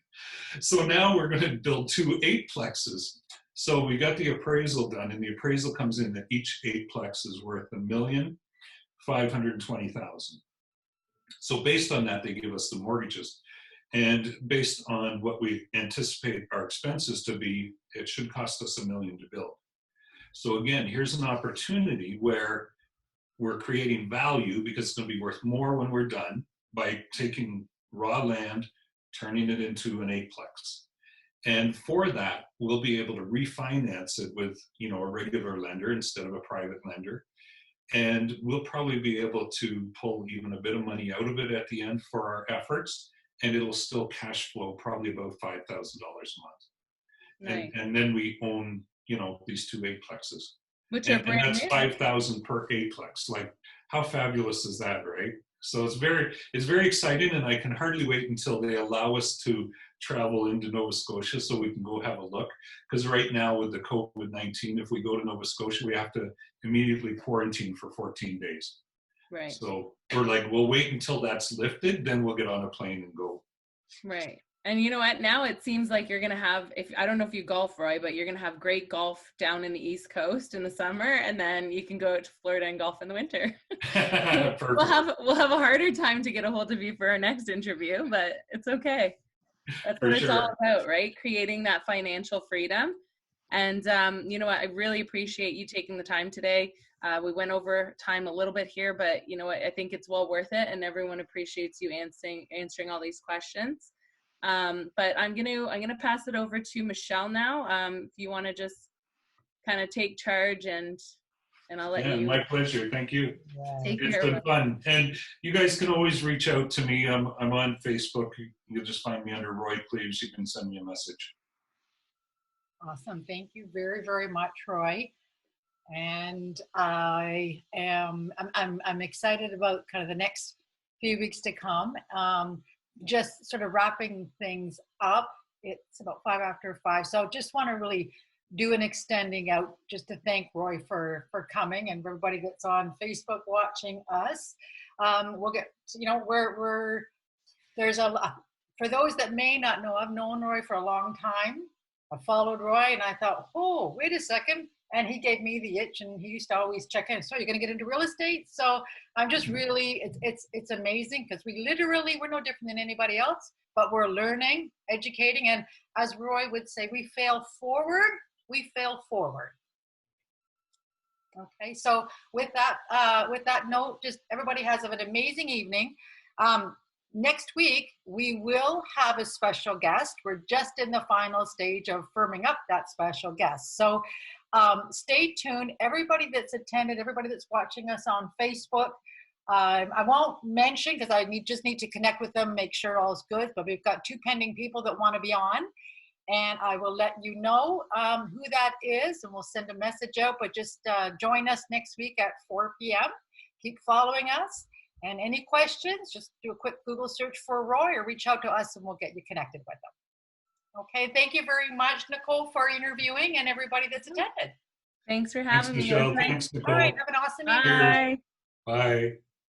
So now we're going to build 2 8-plexes. So we got the appraisal done, and the appraisal comes in that each 8-plex is worth $1,520,000. So based on that, they give us the mortgages. And based on what we anticipate our expenses to be, it should cost us $1 million to build. So again, here's an opportunity where we're creating value because it's going to be worth more when we're done by taking raw land, turning it into an 8-plex. And for that, we'll be able to refinance it with, a regular lender instead of a private lender. And we'll probably be able to pull even a bit of money out of it at the end for our efforts. And it'll still cash flow probably about $5,000 a month. Nice. and then we own, you know, these 2 eighplexes. Which are And brand that's new. 5,000 per eightplex. Like, how fabulous is that, right? So it's very exciting, and I can hardly wait until they allow us to travel into Nova Scotia so we can go have a look. Because right now with the COVID-19, if we go to Nova Scotia, we have to immediately quarantine for 14 days. Right. So we're like, we'll wait until that's lifted, then we'll get on a plane and go. Right. And you know what? Now it seems like you're going to have, I don't know if you golf, Roy, but you're going to have great golf down in the East Coast in the summer, and then you can go out to Florida and golf in the winter. We'll have a harder time to get a hold of you for our next interview, but it's okay. That's what it's all about, right? Creating that financial freedom. And you know what? I really appreciate you taking the time today. We went over time a little bit here, but you know what? I think it's well worth it, and everyone appreciates you answering all these questions. But I'm gonna pass it over to Michelle now. If you want to just kind of take charge, and I'll let you. My pleasure. Thank you. It's been fun, and you guys can always reach out to me. I'm on Facebook. You'll just find me under Roy Cleeves. You can send me a message. Awesome. Thank you very, very much, Roy. And I'm excited about kind of the next few weeks to come. Just sort of wrapping things up. It's about 5 after 5. So just want to really do an extending out just to thank Roy for coming, and everybody that's on Facebook watching us. We'll get, you know, there's for those that may not know, I've known Roy for a long time. I followed Roy and I thought, oh, wait a second. And he gave me the itch, and he used to always check in. So you're going to get into real estate? So I'm just really, it's amazing, because we're no different than anybody else, but we're learning, educating. And as Roy would say, we fail forward. Okay. So with that note, just everybody has an amazing evening. Next week, we will have a special guest. We're just in the final stage of firming up that special guest. So stay tuned. Everybody that's attended, everybody that's watching us on Facebook, I won't mention because I just need to connect with them, make sure all's good. But we've got 2 pending people that want to be on. And I will let you know who that is, and we'll send a message out. But just join us next week at 4 p.m. Keep following us. And any questions, just do a quick Google search for Roy, or reach out to us and we'll get you connected with them. Okay, thank you very much, Nicole, for interviewing, and everybody that's attended. Thanks for having me. Michelle. Thanks, Nicole. All right, have an awesome evening. Bye. Bye.